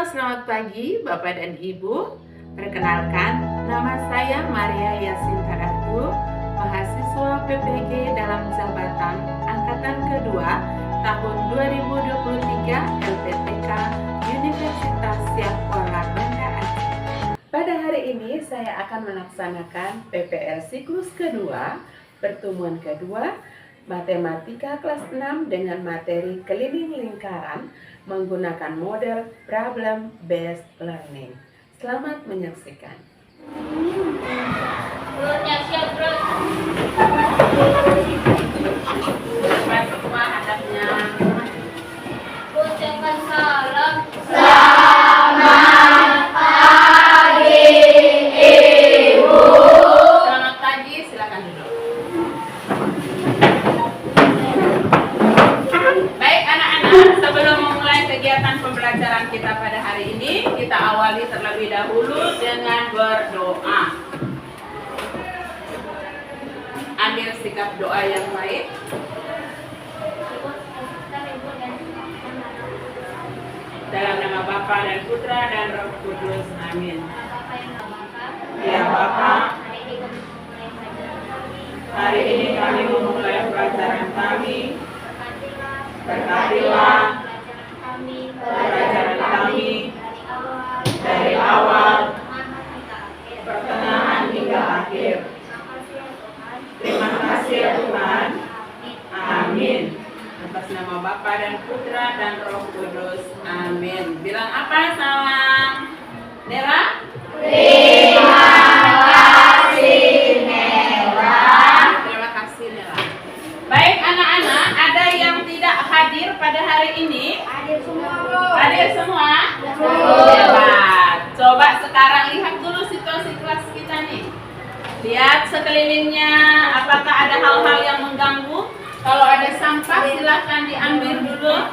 Selamat pagi Bapak dan Ibu. Perkenalkan, nama saya Maria Yasinta Dartul, mahasiswa PPG dalam jabatan Angkatan Kedua tahun 2023 LPTK Universitas Syahkuala Banda Aceh. Pada hari ini saya akan melaksanakan PPL siklus kedua, pertemuan kedua, Matematika kelas 6 dengan materi keliling lingkaran menggunakan model problem based learning. Selamat menyaksikan. Semua hadapnya. Ucapkan salam. Selamat pagi, silakan duduk. Baik anak-anak, sebelum memulai kegiatan pembelajaran kita pada hari ini, kita awali terlebih dahulu dengan berdoa. Ambil sikap doa yang baik. Dalam nama Bapa dan Putra dan Roh Kudus. Amin. Ya Bapa, hari ini kami memulai pelajaran kami. Berkatilah pelajaran kami dari awal, pertengahan hingga akhir. Terima kasih ya Tuhan. Amin. Atas nama Bapa dan Putra dan Roh Kudus. Amin. Bilang apa salam? Nera? Terima kasih Nera. Terima kasih Nera. Baik anak-anak, ada yang tidak hadir pada hari ini? Hadir semua, Bu. Hadir semua? Hebat. Coba sekarang lihat dulu situasi kelas kita nih. Lihat sekelilingnya, apakah ada hal-hal yang mengganggu? Kalau ada sampah silahkan diambil dulu.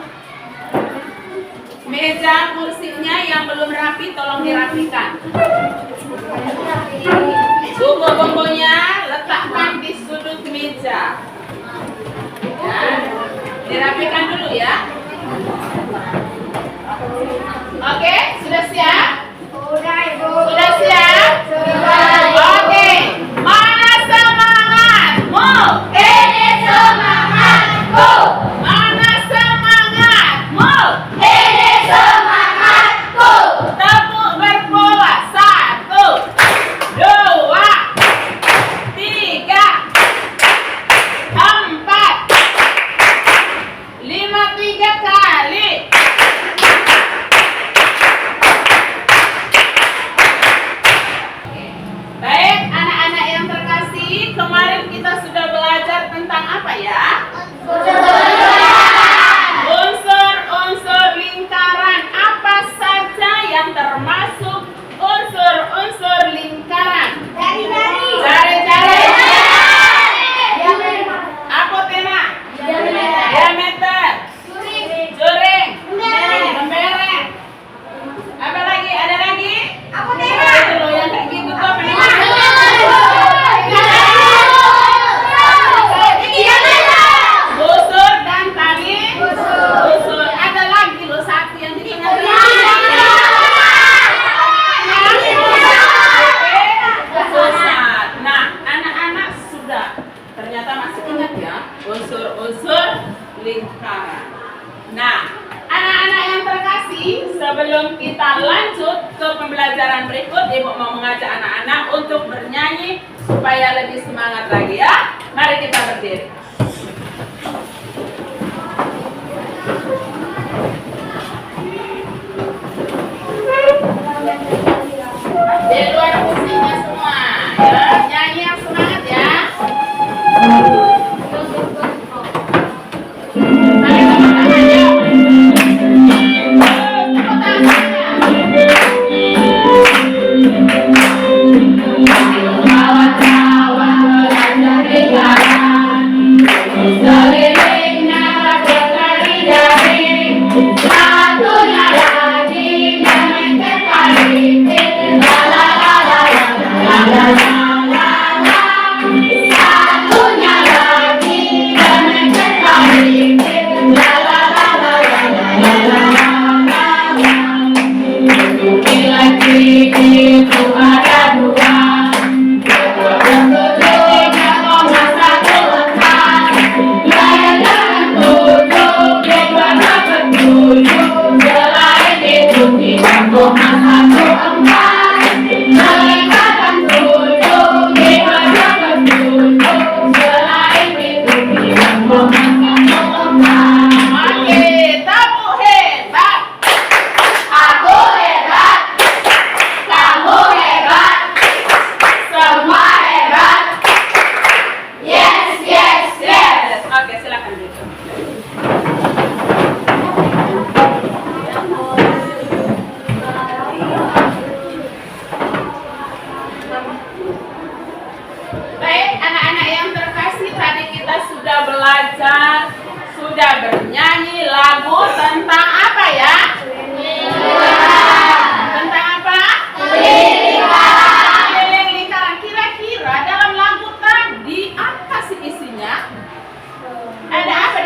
Meja kursinya yang belum rapi tolong dirapikan. Buku-bukunya letakkan di sudut meja. Ya, dirapikan dulu ya. Oke, sudah siap? Sudah, Ibu. Sudah siap? Sudah. Oke, mana semangatmu? Ini semangatku. Mana semangatmu? Ini semangatku. Tepuk berpola. 1, 2, 3, 4, 5, 3 kali. Baik, anak-anak yang terkasih, kemarin kita sudah belajar tentang apa ya? Unsur-unsur lingkaran. Apa saja yang termasuk unsur-unsur lingkaran? Jari-jari. Apotema. Diameter. Juring. Lembereng. Apa lagi? Ada lagi? Itu loh yang kayak gitu tuh apa namanya? Busur dan tali. Busur. Ada lagi loh satu yang di tengah. Pusat. Nah, anak-anak sudah ternyata masih ingat ya unsur-unsur lingkaran. Nah, anak-anak yang terkasih, sebelum kita lanjut ke pembelajaran berikut, Ibu mau mengajak anak-anak untuk bernyanyi supaya lebih semangat lagi ya. Mari kita berdiri. Di luar musiknya semua, ya. Nyanyi yang semangat ya. Mari teman-teman ya. Kawan-kawan belajar lingkaran.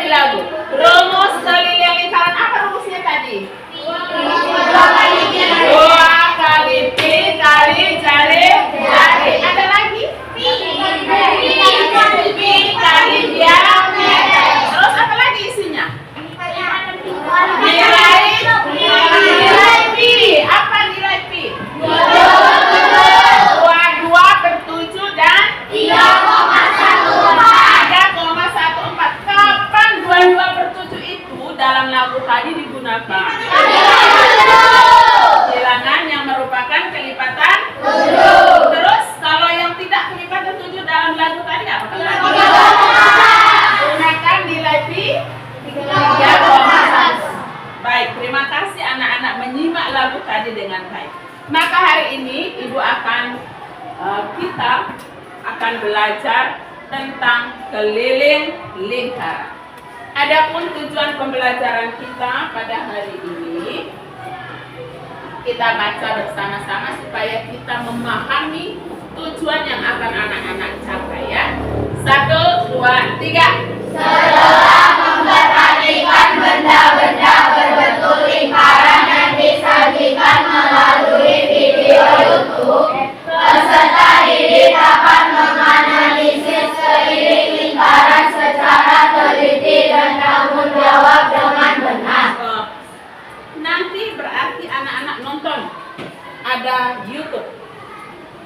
lagu. Rumus keliling lingkaran, apa rumusnya tadi? 2 kali pi kali jari. Ada lagi? Pi kali diameter. Terus apa lagi isinya? Nilai pi. Apa nilai pi? 22/7 dan 3,14. Kapan 22/7 itu dalam lagu tadi digunakan? Bilangan yang merupakan kelipatan 7. Terus kalau yang tidak kelipatan 7 dalam lagu tadi apa? Gunakan nilai pi 3,1. Baik, terima kasih anak-anak menyimak lagu tadi dengan baik. Maka hari ini kita akan belajar tentang keliling lingkaran. Adapun tujuan pembelajaran kita pada hari ini, kita baca bersama-sama supaya kita memahami tujuan yang akan anak-anak capai ya. 1, 2, 3. Setelah memperhatikan benda-benda berbentuk lingkaran yang disajikan melalui video YouTube, peserta didik dapat menganalisis keliling lingkaran secara teliti dan tanggung jawab dengan benar. Nanti berarti anak-anak nonton ada YouTube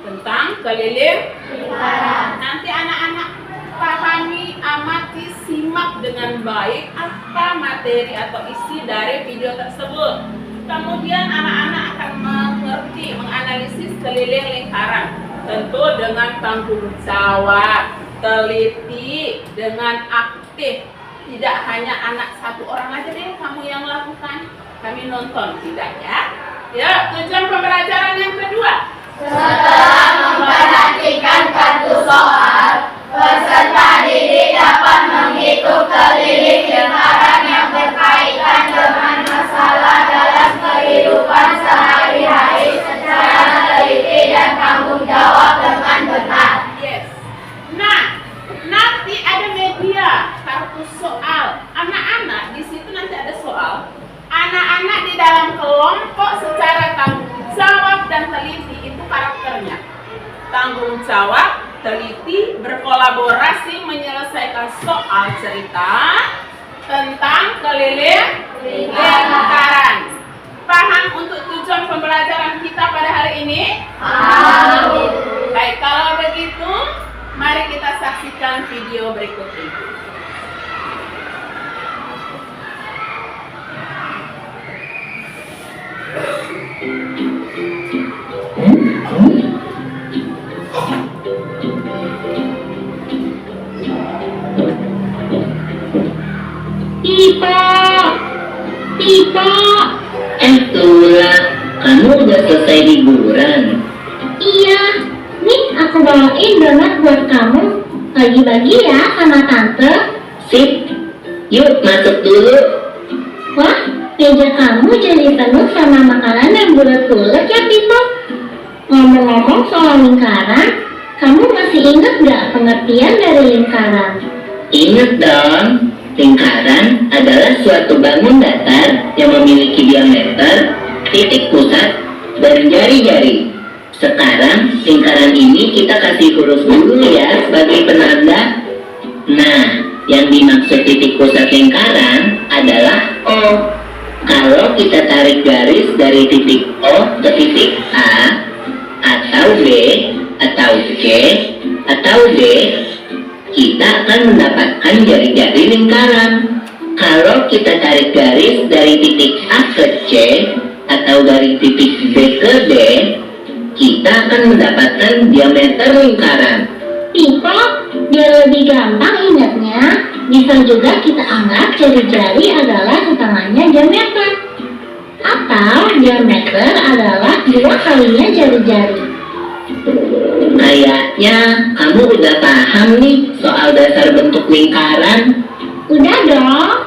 tentang keliling lingkaran. Nanti anak-anak pahami, amati, simak dengan baik apa materi atau isi dari video tersebut. Kemudian anak-anak akan mengerti, menganalisis keliling lingkaran, tentu dengan tanggung jawab, teliti, dengan aktif. Tidak hanya anak satu orang aja deh kamu yang lakukan, kami nonton, tidak ya. Ya, tujuan pembelajaran yang kedua. Setelah memperhatikan kartu soal, peserta didik dapat menghitung keliling lingkaran yang berkaitan dengan masalah dalam kehidupan sehari-hari secara teliti dan tanggung jawab dengan benar. Yes. Nah, nanti ada media kartu soal. Anak-anak di situ nanti ada soal. Anak-anak di dalam kelompok secara tanggung jawab dan teliti, itu karakternya. Tanggung jawab, teliti, berkolaborasi menyelesaikan soal cerita tentang keliling lingkaran. Paham untuk tujuan pembelajaran kita pada hari ini? Baik, kalau begitu mari kita saksikan video berikut ini. Pipa. Lula, kamu udah selesai liburan? Iya, nih aku bawain donat buat kamu. Bagi-bagi ya sama tante. Sip, yuk masuk dulu. Wah, meja kamu jadi penuh sama makanan yang bulat-bulat ya, Pipa. Ngomong-ngomong soal lingkaran, kamu masih ingat gak pengertian dari lingkaran? Ingat dong, lingkaran adalah suatu bangun datar yang memiliki diameter, titik pusat, dan jari-jari. Sekarang, lingkaran ini kita kasih huruf dulu ya sebagai penanda. Nah, yang dimaksud titik pusat lingkaran adalah O. Kalau kita tarik garis dari titik O ke titik A, atau B, atau C, atau D, kita akan mendapatkan jari-jari lingkaran. Kalau kita tarik garis dari titik A ke C, atau dari titik B ke D, kita akan mendapatkan diameter lingkaran. Pipa, biar lebih gampang ingatnya, bisa juga kita anggap jari-jari adalah setengahnya diameter. Atau diameter adalah 2 kalinya jari-jari. Kayaknya kamu udah paham nih soal dasar bentuk lingkaran. Udah dong.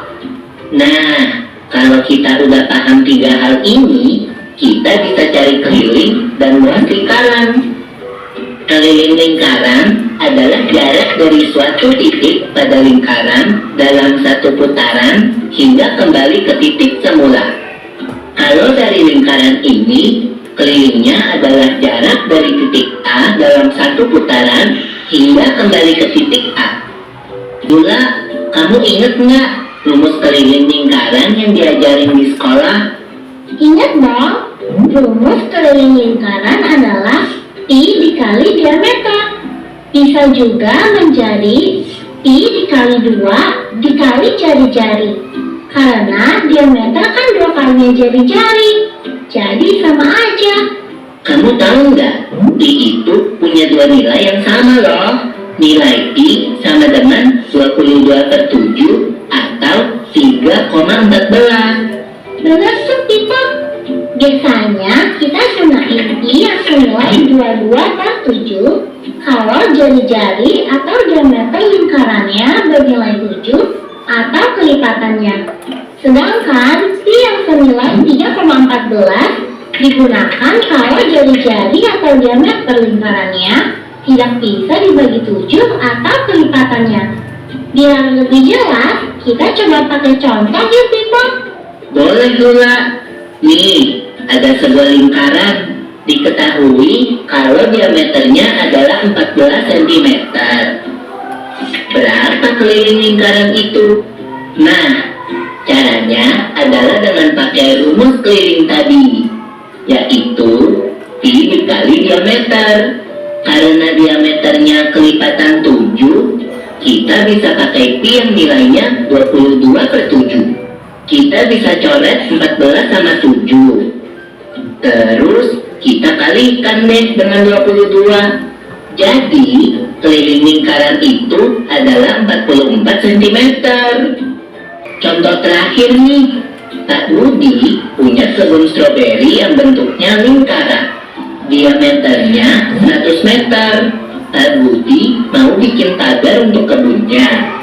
Nah, kalau kita udah paham 3 hal ini, kita bisa cari keliling dan luas lingkaran. Keliling lingkaran adalah jarak dari suatu titik pada lingkaran dalam satu putaran hingga kembali ke titik semula. Kalau dari lingkaran ini, kelilingnya adalah jarak dari titik A dalam satu putaran hingga kembali ke titik A. Bula, kamu ingat nggak rumus keliling lingkaran yang diajarin di sekolah? Ingat dong, rumus keliling lingkaran adalah pi dikali diameter. Bisa juga menjadi pi dikali 2 dikali jari-jari. Karena diameter kan 2 kalinya jari-jari, jadi sama aja. Kamu tahu nggak, pi itu punya dua nilai yang sama loh. Nilai pi sama dengan 22/7 atau 3,14. Benar tuh Pipa. Biasanya kita gunain pi yang senilai 22/7 kalau jari-jari atau diameter lingkarannya bernilai 7 atau kelipatannya. Sedangkan pi yang senilai 3,14 digunakan kalau jari-jari atau diameter lingkarannya tidak bisa dibagi 7 atau kelipatannya. Biar lebih jelas, kita coba pakai contoh yuk Pipa. Boleh Lula. Nih, ada sebuah lingkaran. Diketahui kalau diameternya adalah 14 cm. Berapa keliling lingkaran itu? Nah, caranya adalah dengan pakai rumus keliling tadi, yaitu pi dikali diameter. Karena diameternya kelipatan 7, kita bisa pakai pi yang nilainya 22/7. Kita bisa coret 14 sama 7. Terus kita kalikan deh dengan 22. Jadi keliling lingkaran itu adalah 44 cm. Contoh terakhir nih, Pak Budi punya kebun stroberi yang bentuknya lingkaran. Diameternya 100 meter. Pak Budi mau bikin pagar untuk kebunnya.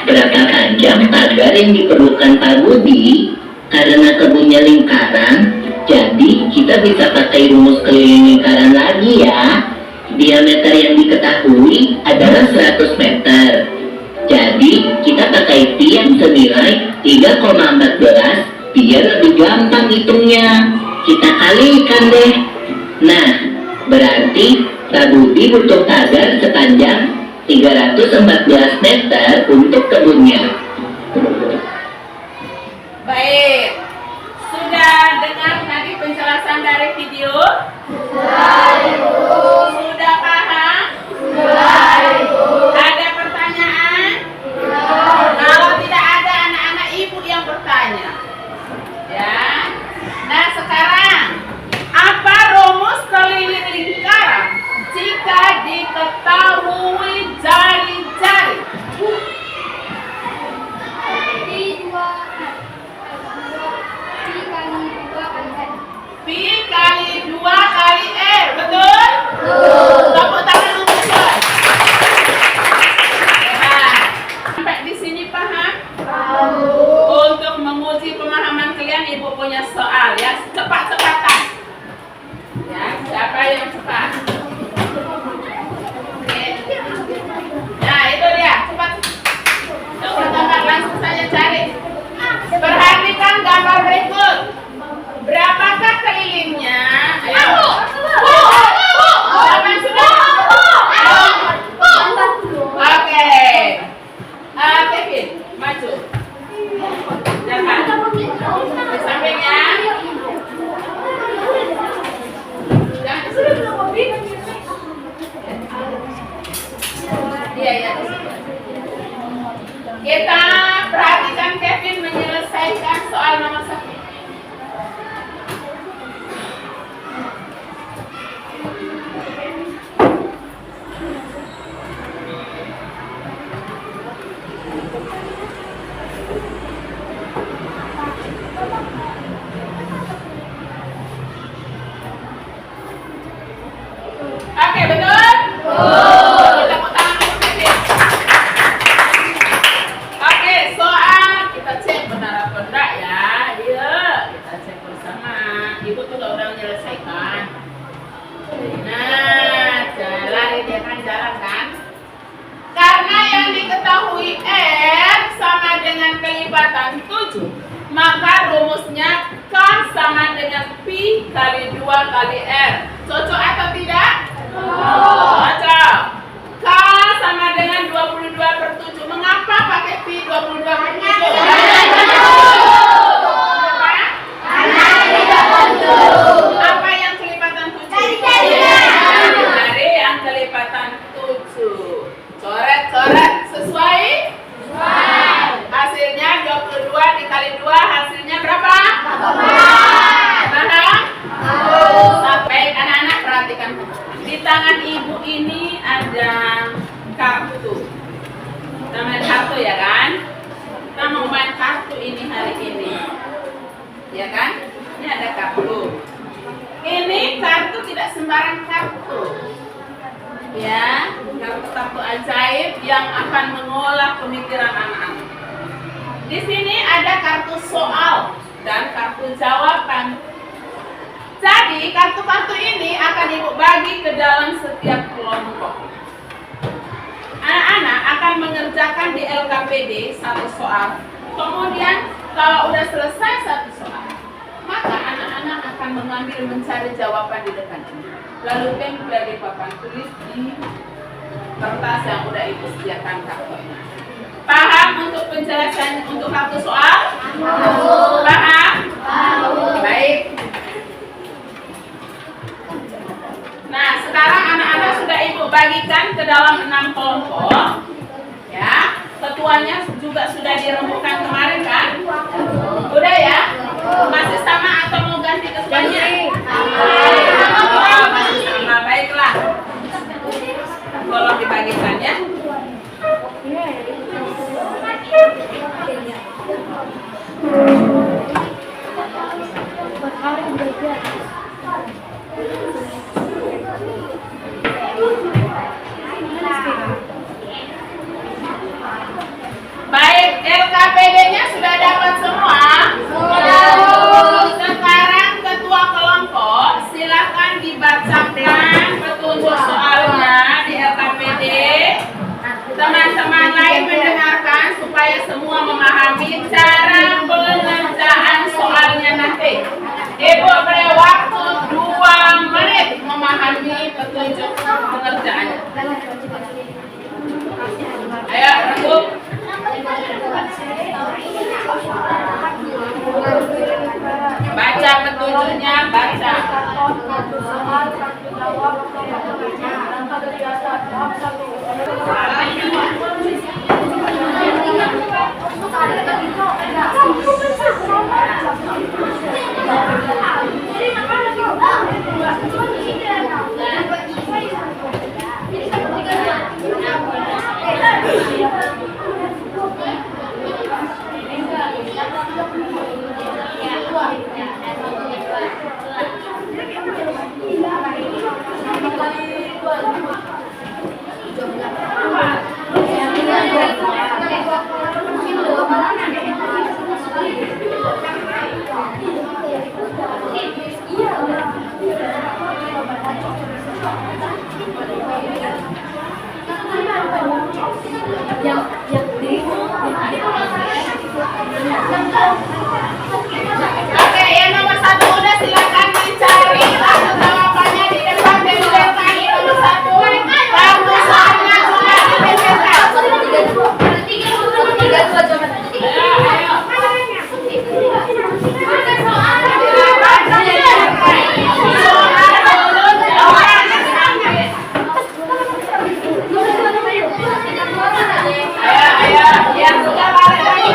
Berapa panjang pagar yang diperlukan Pak Budi? Karena kebunnya lingkaran, jadi kita bisa pakai rumus keliling lingkaran lagi ya. Diameter yang diketahui adalah 100 meter. Jadi kita pakai pi yang senilai 3,14 biar lebih gampang hitungnya. Kita kalikan deh. Nah, berarti Pak Budi butuh pagar sepanjang 314 meter untuk kebunnya. Baik, sudah dengar tadi penjelasan dari video? Sudah paham? Ada pertanyaan? Kalau tidak ada, anak-anak ibu yang bertanya. Ya. Nah, sekarang apa rumus keliling lingkaran jika diketahui jari-jari? Pi kali 2 kali R, betul? Tepuk tangan untuk Joy. Nah, sampai di sini paham? Untuk menguji pemahaman kalian, ibu punya soal ya, cepat-cepatan. Ya, siapa yang cepat? Oke. Nah, itu dia, cepat. Jangan gambar, langsung saja cari. Perhatikan gambar berikut. Berapakah kelilingnya? Ayo. Siapa yang sudah? Oke. Kevin, maju. Jangan. Di sampingnya. Jangan di sini. Iya. Kita perhatikan Kevin menyelesaikan soal nomor 1. Oke, betul? Tepuk tangan untuk Kevin. Oke, soal kita cek benar apa enggak ya. Iya. banyak pi kali 2 kali R. Cocok atau tidak? Cocok. K sama dengan 22/7. Mengapa pakai pi 22/7? Apa yang kelipatan 7? Dari yang kelipatan 7. Coret-coret sesuai? Hasilnya 22 dikali 2 hasilnya berapa? Paham? Sampai anak-anak perhatikan. Di tangan ibu ini ada kartu. Kita main kartu ya kan? Kita mau main kartu ini hari ini. Ya kan? Ini ada kartu. Ini kartu tidak sembarang kartu. Ya, kartu-kartu ajaib yang akan mengolah pemikiran anak-anak. Di sini ada kartu soal dan kartu jawaban. Jadi kartu-kartu ini akan ibu bagi ke dalam setiap kelompok. Anak-anak akan mengerjakan di LKPD 1 soal. Kemudian kalau udah selesai 1 soal, maka anak-anak akan mengambil mencari jawaban di depan ini. Lalu tempel di papan tulis di kertas yang udah ibu sediakan kartunya. Paham untuk penjelasan untuk kartu soal? Paham? Baik. Nah, sekarang anak-anak sudah ibu bagikan ke dalam 6 kelompok. Ya, ketuanya juga sudah dirembukan kemarin kan? Udah ya? Masih sama atau mau ganti ketuanya? Masih sama, baiklah. Tolong dibagikan ya. Baik, LKPD-nya sudah dapat semua? Sekarang ketua kelompok silakan dibacakan petunjuk soalnya di LKPD. Teman-teman lain mendengarkan supaya semua memahami cara pengerjaan soalnya nanti. Ibu beri waktu 2 menit memahami petunjuk pengerjaannya. Ayo, rembuk. Baca petunjuknya, baca. Oke, yang nomor 1 udah silakan dicari kartu jawabannya di depan tempelkan nomor 1. Kartu soalnya sudah ditempelkan. Ayo, yang sudah balik lagi.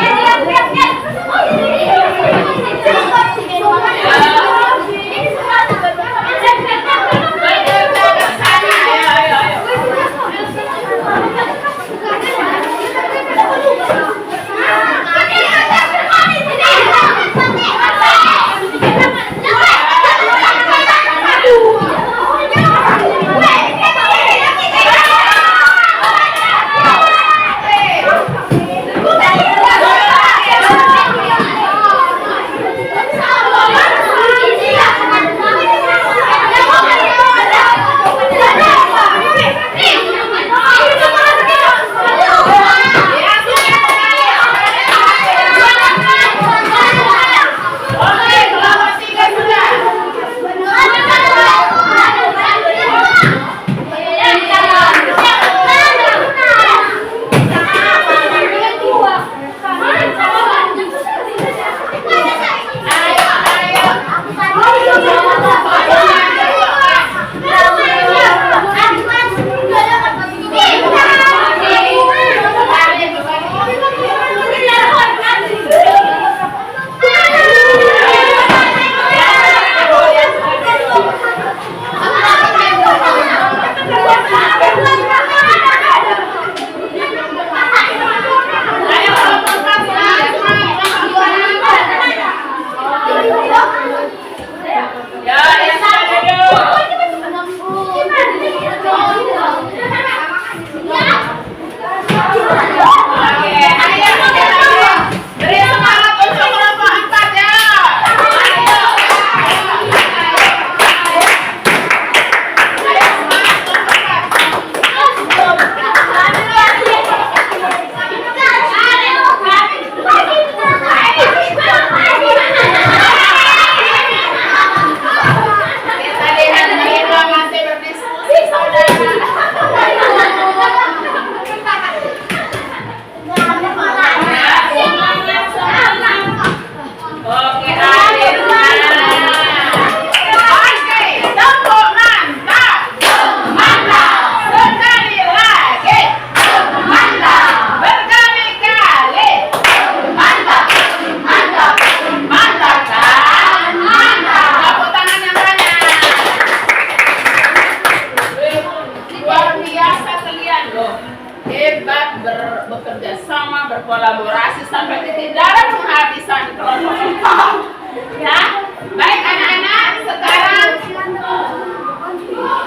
kolaborasi sampai titik darah penghabisan kelompok engkau. Ya, baik anak-anak, sekarang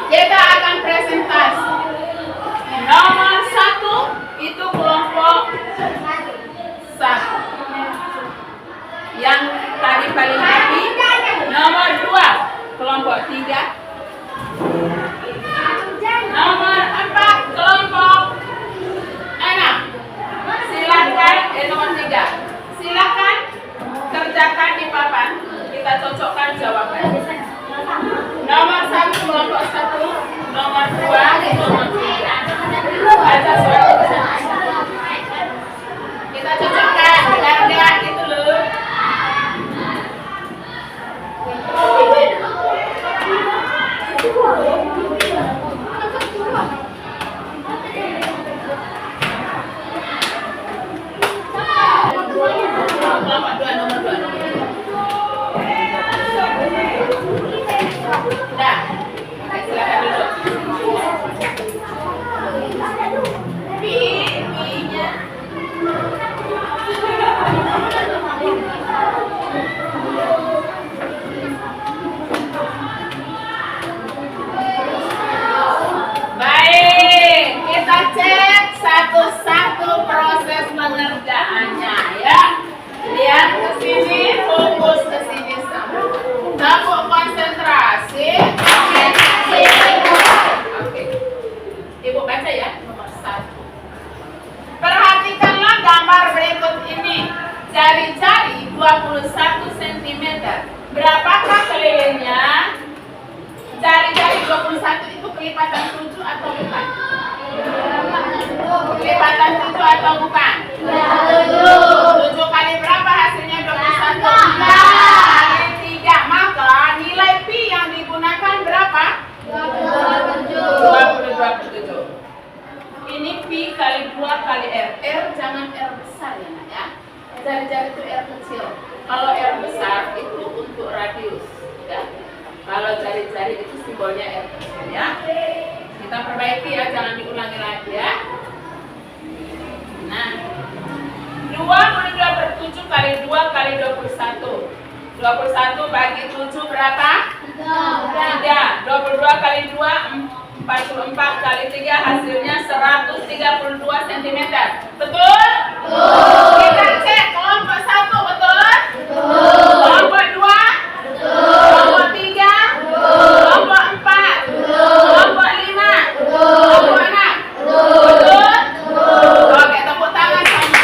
kita akan presentasi. Nomor 1 itu kelompok 1 yang tadi paling happy. Nomor 2 kelompok 3. Nomor 4 kelompok 6. Silakan nomor 3. Silakan kerjakan di papan. Kita cocokkan jawaban. Nomor 1 kelompok 1, nomor 2 nomor 3. Baca suatu kita cocokkan biar gitu loh. Kelompok 2 nomor 2. Dah. Silakan duduk. Pi-nya. Baik, kita cek satu-satu proses pengerjaannya ya. Lihat ke sini, fokus ke sini sama. Kamu konsentrasi. Oke. Ibu baca ya, nomor 1. Perhatikanlah gambar berikut ini. Jari-jari 21 cm. Berapakah kelilingnya? Jari-jari 21 itu kelipatan 7 atau bukan? Kelipatan 7 atau bukan? 7 kali berapa hasilnya 21? Kali 3. Maka nilai pi yang digunakan berapa? 27. Ini pi kali 2 kali R. R jangan R besar ya nak ya. Jari-jari itu R kecil. Kalau R besar itu untuk radius ya. Kalau jari-jari itu simbolnya R kecil ya. Kita perbaiki ya, jangan diulangi lagi ya. Nah, 22/7 kali 2 kali 21. 21 bagi 7 berapa? 3. 22 kali 2 44 kali 3 hasilnya 132 cm. Betul? Kita cek kelompok 1 betul? Kelompok 2? Kelompok 3? Kelompok 4? Kelompok 5? Kelompok 6? Betul? Oke, tepuk tangan sama.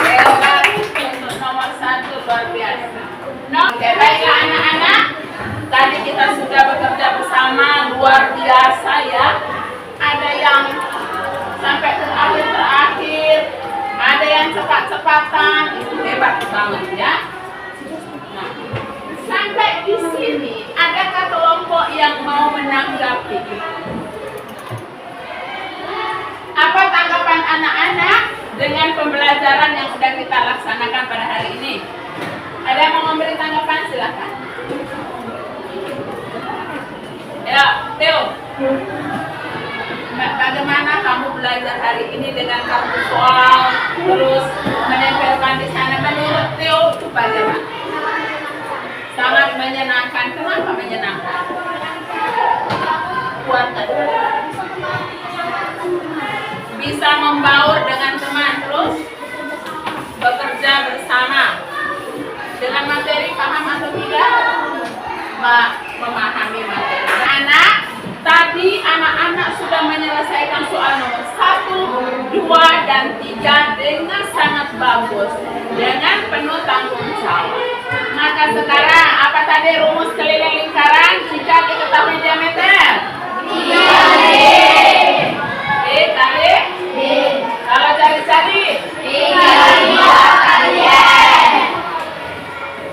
Hebat untuk nomor 1, luar biasa. Oke, baiklah anak-anak. Tadi kita sudah bekerja bersama, luar biasa ya. Ada yang sampai terakhir, ada yang cepat-cepatan, itu hebat banget ya. Nah, sampai di sini, adakah kelompok yang mau menanggapi? Apa tanggapan anak-anak dengan pembelajaran yang sudah kita laksanakan pada hari ini? Ada yang mau memberi tanggapan? Silakan. Ya, Theo. Bagaimana kamu belajar hari ini dengan kartu soal, terus menempelkan di sana? Menurut Theo itu bagaimana? Sangat menyenangkan. Kenapa menyenangkan? Kuatkan. Bisa membaur dengan teman, terus bekerja bersama. Dengan materi paham atau tidak? Memahami materi. Anak, tadi anak-anak sudah menyelesaikan soal nomor 1, 2, dan 3 dengan sangat bagus, dengan penuh tanggung jawab. Maka sekarang, apa tadi rumus keliling lingkaran jika diketahui diameter? 3 kali? Kalau cari-cari? 3 kali.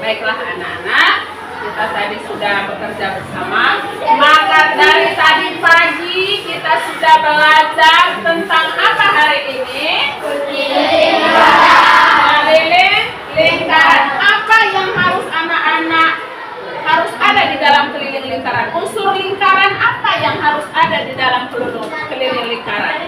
Baiklah anak-anak, kita tadi sudah bekerja bersama. Maka dari tadi pagi kita sudah belajar tentang apa hari ini? Keliling lingkaran. Apa yang harus anak-anak harus ada di dalam keliling lingkaran? Unsur lingkaran apa yang harus ada di dalam keliling lingkaran?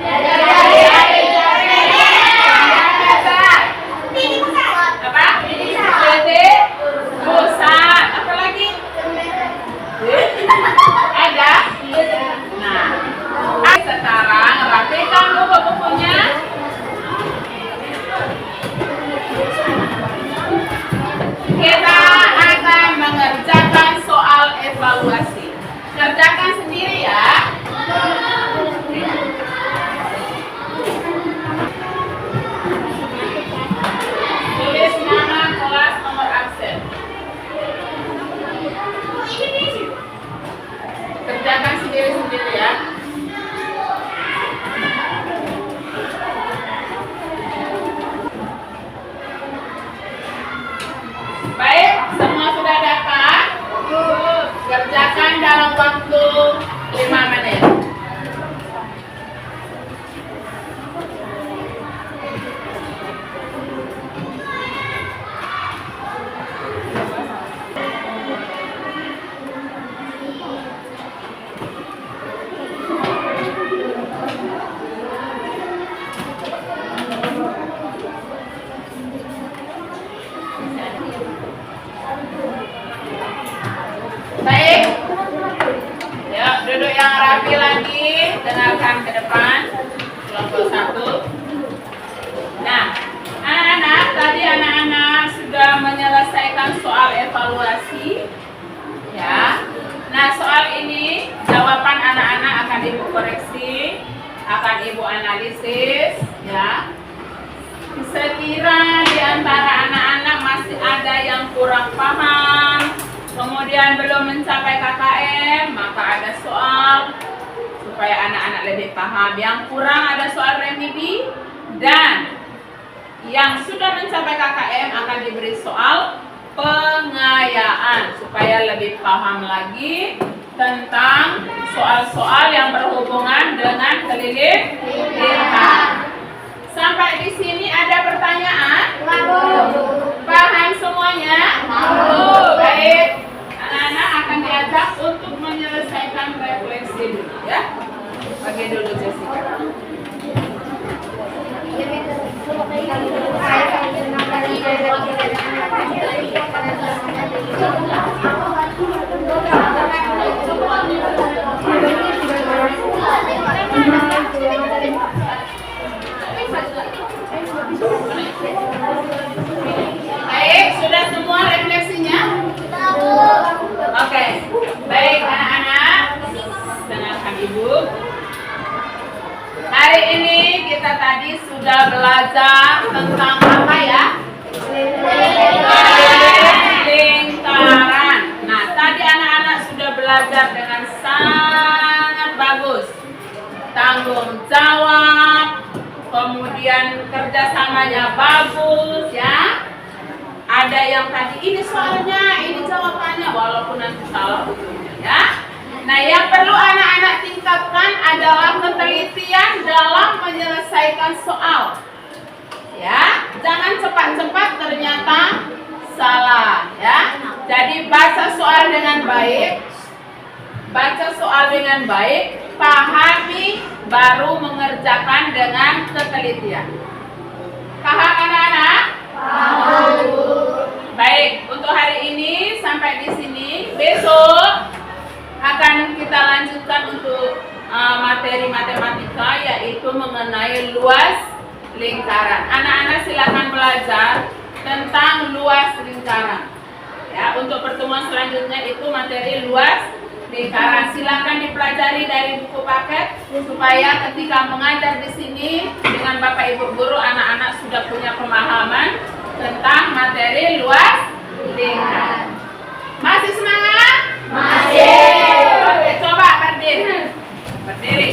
dalam waktu 5 menit. Baik. Ya, duduk yang rapi lagi, dengarkan ke depan. Kelompok 1. Nah, anak-anak, tadi anak-anak sudah menyelesaikan soal evaluasi. Ya. Nah, soal ini jawaban anak-anak akan Ibu koreksi, akan Ibu analisis, ya. Sekira di antara anak-anak masih ada yang kurang paham, kemudian belum mencapai KKM, maka ada soal supaya anak-anak lebih paham. Yang kurang ada soal remedi, dan yang sudah mencapai KKM akan diberi soal pengayaan supaya lebih paham lagi tentang soal-soal yang berhubungan dengan lingkaran. Sampai di sini ada pertanyaan? Paham semuanya? Baik. Anak-anak akan diajak untuk menyelesaikan refleksi dulu, ya. Bagi dulu Jessica. Baik, sudah semua refleksinya? Oke, baik anak-anak, dengarkan Ibu. Hari ini kita tadi sudah belajar tentang apa ya? Lingkaran. Nah, tadi anak-anak sudah belajar dengan sangat bagus. Tanggung jawab, kemudian kerjasamanya bagus, ya. Ada yang tadi ini soalnya, ini jawabannya, walaupun nanti salah ujungnya, ya. Nah, yang perlu anak-anak tingkatkan adalah ketelitian dalam menyelesaikan soal. Ya, jangan cepat-cepat ternyata salah, ya. Jadi baca soal dengan baik. Baca soal dengan baik, pahami, baru mengerjakan dengan ketelitian. Paham anak-anak? Paham. Baik, untuk hari ini sampai di sini. Besok akan kita lanjutkan untuk materi matematika, yaitu mengenai luas lingkaran. Anak-anak silakan belajar tentang luas lingkaran. Ya, untuk pertemuan selanjutnya itu materi luas lingkaran. Silakan dipelajari dari buku paket supaya ketika mengajar di sini dengan Bapak Ibu guru, anak-anak sudah punya pemahaman tentang materi luas lingkaran. Masih semangat? Masih. Oke, coba berdiri. Berdiri.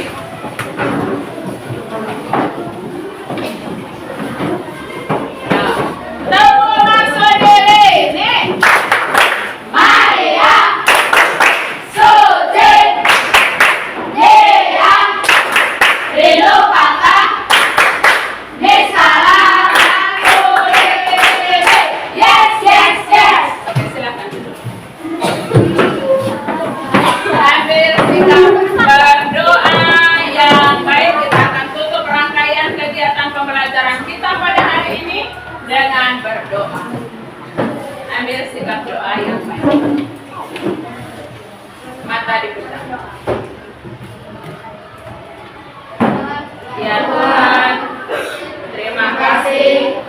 Dengan berdoa. Ambil sikap doa yang baik. Mata dipejam. Ya Tuhan, terima kasih